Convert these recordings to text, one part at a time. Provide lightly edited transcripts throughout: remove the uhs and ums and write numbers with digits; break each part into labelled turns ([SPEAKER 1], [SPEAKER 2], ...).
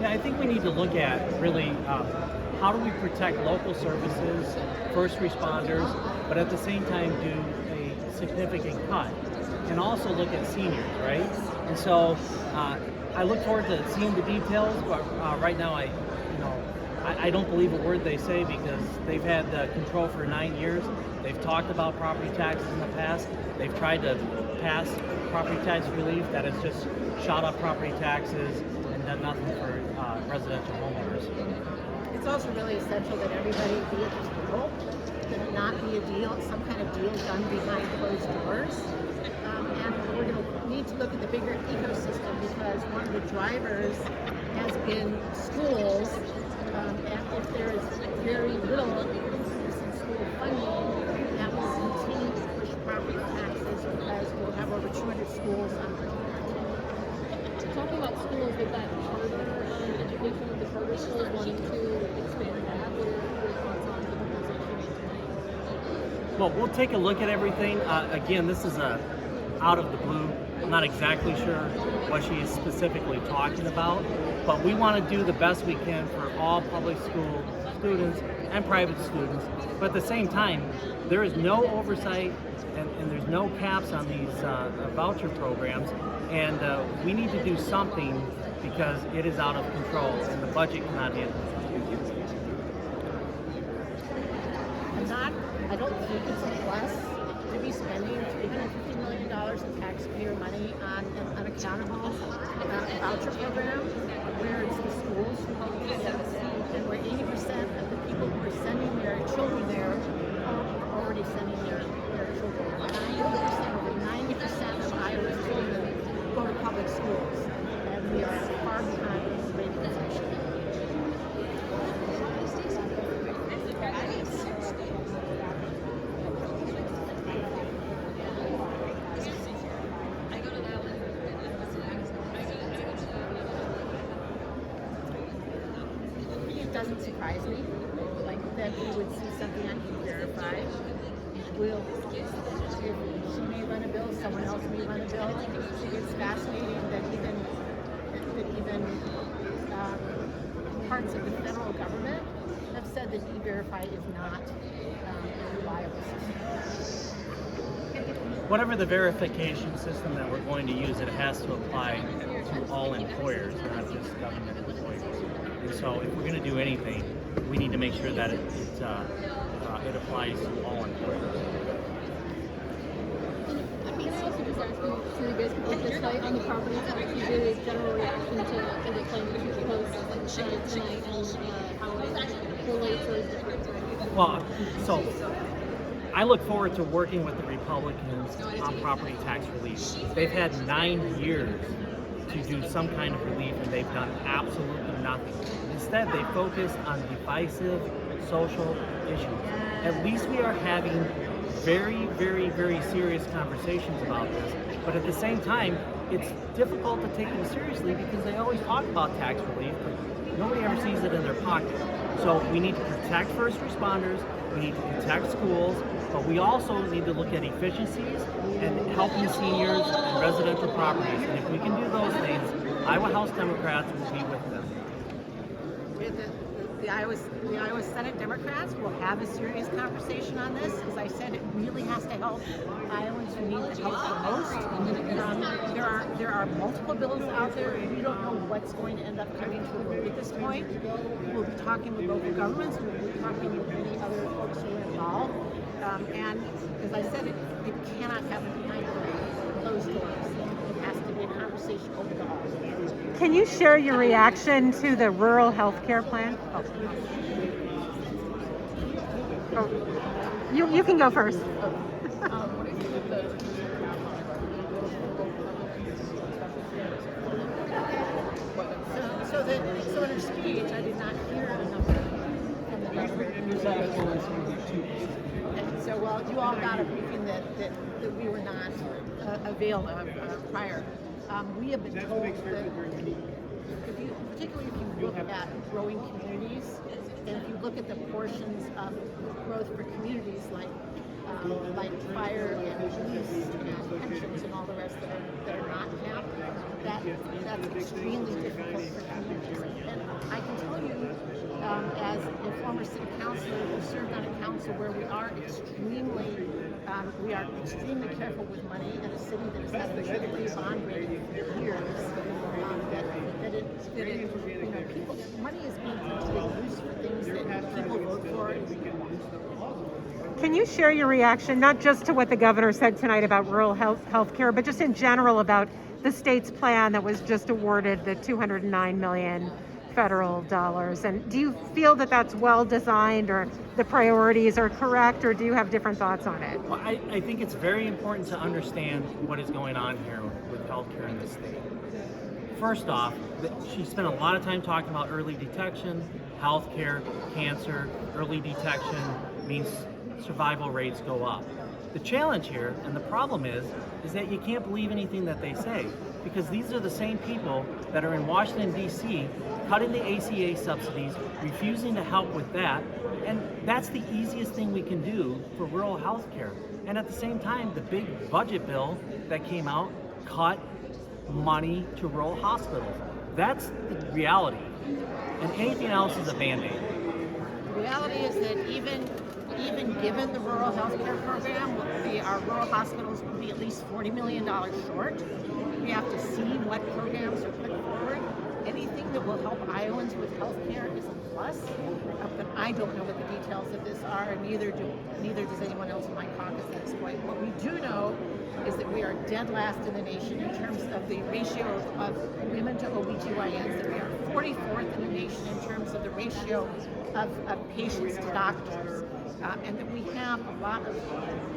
[SPEAKER 1] Yeah, I think we need to look at really how do we protect local services, first responders, but at the same time do a significant cut, and also look at seniors, right? And so I look forward to seeing the details, but right now I don't believe a word they say because they've had control for 9 years. They've talked about property taxes in the past. They've tried to pass property tax relief that has just shot up property taxes and done nothing for residential homeowners.
[SPEAKER 2] It's also really essential that everybody be at the table, that it not be a deal, some kind of deal done behind closed doors. And we're going to need to look at the bigger ecosystem because one of the drivers has been schools. And if there is very little increase in school funding, that will continue to push property taxes because we'll have over 200 schools under.
[SPEAKER 3] Talking about schools with that charter education with the charter schools wanting to expand that, what are your thoughts on the proposal you made tonight?
[SPEAKER 1] Well, we'll take a look at everything. Again, this is out of the blue. I'm not exactly sure what she is specifically talking about, but we want to do the best we can for all public school students and private students. But at the same time, there is no oversight and there's no caps on these voucher programs, and we need to do something because it is out of control and the budget cannot handle it.
[SPEAKER 2] I don't think it's a plus to be spending $350 million in taxpayer money on an unaccountable voucher program where it's the schools who help the students and where 80% of the people who are sending their children there are already sending their children. 90% of Iowa's children go to public schools, and we are far behind the rate of inflation. It doesn't surprise me that we would see something on E-Verify. If she may run a bill, someone else may run a bill. It's fascinating that even parts of the federal government have said that E-Verify is not a reliable system.
[SPEAKER 1] Whatever the verification system that we're going to use, it has to apply to all employers, not just government employers. And so if we're going to do anything, we need to make sure that it applies to all employers.
[SPEAKER 3] Can I also just ask you, so you guys can put this light on the property tax, usually general reaction to the claim that you proposed tonight and how it relates or is different?
[SPEAKER 1] Well, so I look forward to working with the Republicans on property tax relief. They've had 9 years to do some kind of relief and they've done absolutely nothing. Instead, they focused on divisive social issues. At least we are having very, very, very serious conversations about this. But at the same time, it's difficult to take them seriously because they always talk about tax relief, but nobody ever sees it in their pocket. So we need to protect first responders, we need to protect schools, but we also need to look at efficiencies and helping seniors and residential properties. And if we can do those things, Iowa House Democrats will be with them.
[SPEAKER 2] The Iowa Senate Democrats will have a serious conversation on this. As I said, it really has to help Iowans who need the help the most. There are multiple bills out there, and we don't know what's going to end up coming to a vote at this point. We'll be talking with local governments. We'll be talking with many other folks who are involved. And as I said, it cannot happen behind closed doors. It has to be a conversation open to all.
[SPEAKER 4] Can you share your reaction to the rural health care plan? Oh. You can go first.
[SPEAKER 2] So in her speech, I did not hear a number from the government. And so, well, you all got a briefing that we were not availed of prior. We have been told that, particularly if you look at growing communities, and if you look at the portions of growth for communities like fire and police and pensions and all the rest that are not capped, that's extremely difficult for communities. And as a former city councilor who served on a council where we are extremely careful with money, in a city that has had a AAA bond rating for years, people, money is being used for things that people vote for.
[SPEAKER 4] Can you share your reaction, not just to what the governor said tonight about rural health care, but just in general about the state's plan that was just awarded the $209 million federal dollars? And do you feel that that's well designed, or the priorities are correct, or do you have different thoughts on it?
[SPEAKER 1] Well, I think it's very important to understand what is going on here with healthcare in this state. First off, she spent a lot of time talking about early detection, healthcare, cancer. Early detection means survival rates go up. The challenge here, and the problem is that you can't believe anything that they say, because these are the same people that are in Washington, D.C., cutting the ACA subsidies, refusing to help with that, and that's the easiest thing we can do for rural health care. And at the same time, the big budget bill that came out cut money to rural hospitals. That's the reality. And anything else is a Band-Aid.
[SPEAKER 2] The reality is that even given the rural health care program, our rural hospitals will be at least $40 million short. We have to see what programs are put forward. Anything that will help Iowans with health care is a plus, but I don't know what the details of this are, and neither does anyone else in my caucus at this point. What we do know is that we are dead last in the nation in terms of the ratio of women to OBGYNs, that we are 44th in the nation in terms of the ratio of patients to doctors, and that we have a lot of,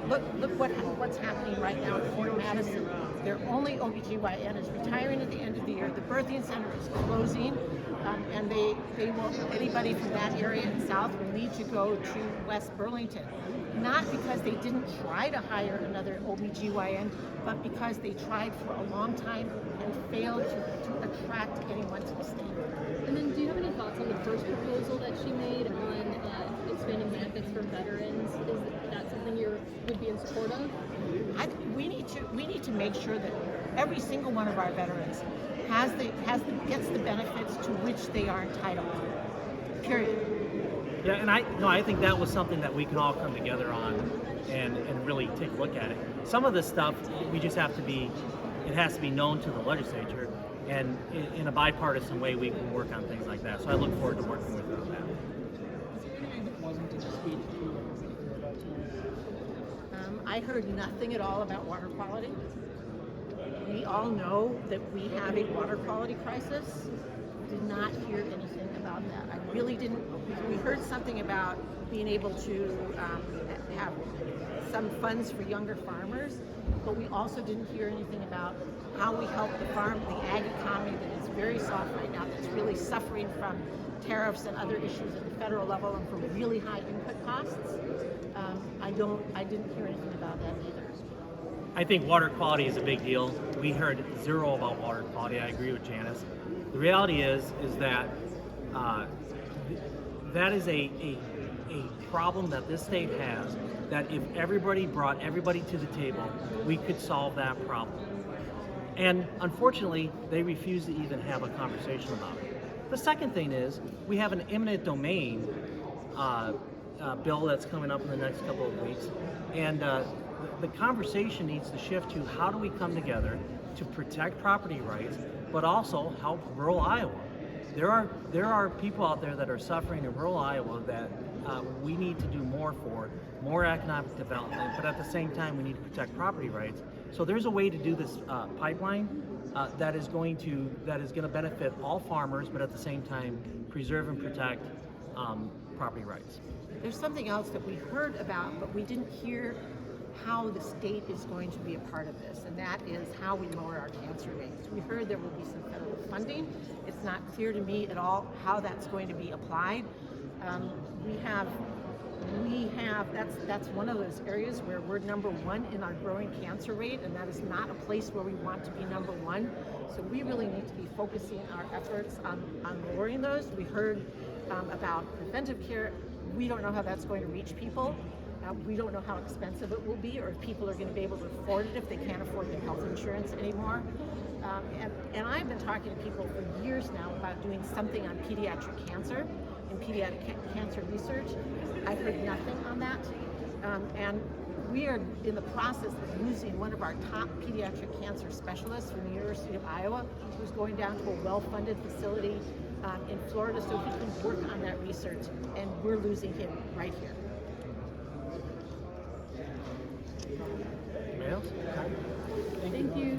[SPEAKER 2] look what's happening right now in Fort Madison. Their only OBGYN is retiring at the end of the year. The birthing center is closing, and they will, anybody from that area in South will need to go to West Burlington. Not because they didn't try to hire another OBGYN, but because they tried for a long time and failed to attract anyone to the state.
[SPEAKER 3] And then, do you have any thoughts on the first proposal that she made on expanding benefits for veterans? Is that something you would be in support of?
[SPEAKER 2] We need to make sure that every single one of our veterans gets the benefits to which they are entitled. Period.
[SPEAKER 1] Yeah, and I think that was something that we can all come together on and really take a look at it. Some of this stuff, we just have to be, it has to be known to the legislature, and in a bipartisan way we can work on things like that. So I look forward to working with her on that.
[SPEAKER 2] I heard nothing at all about water quality. We all know that we have a water quality crisis. Did not hear anything about that. I really didn't. We heard something about being able to have some funds for younger farmers, but we also didn't hear anything about how we help the ag economy that is very soft right now, that's really suffering from tariffs and other issues at the federal level and from really high input costs. I didn't hear anything about that either.
[SPEAKER 1] I think water quality is a big deal. We heard zero about water quality. I agree with Janice. The reality is that that is a problem that this state has, that if everybody brought everybody to the table, we could solve that problem. And unfortunately, they refuse to even have a conversation about it. The second thing is, we have an eminent domain bill that's coming up in the next couple of weeks, and the conversation needs to shift to how do we come together to protect property rights, but also help rural Iowa. There are people out there that are suffering in rural Iowa that we need to do more for, more economic development, but at the same time we need to protect property rights. So there's a way to do this pipeline that is going to benefit all farmers, but at the same time preserve and protect property rights.
[SPEAKER 2] There's something else that we heard about, but we didn't hear how the state is going to be a part of this, and that is how we lower our cancer rates. We heard there will be some federal funding. It's not clear to me at all how that's going to be applied. That's one of those areas where we're number one in our growing cancer rate, and that is not a place where we want to be number one. So we really need to be focusing our efforts on lowering those. We heard about preventive care. We don't know how that's going to reach people. We don't know how expensive it will be, or if people are going to be able to afford it if they can't afford their health insurance anymore. And I've been talking to people for years now about doing something on pediatric cancer. in pediatric cancer research. I've heard nothing on that. And we are in the process of losing one of our top pediatric cancer specialists from the University of Iowa, who's going down to a well-funded facility in Florida so he can work on that research, and we're losing him right here.
[SPEAKER 1] Anybody else?
[SPEAKER 3] Thank you.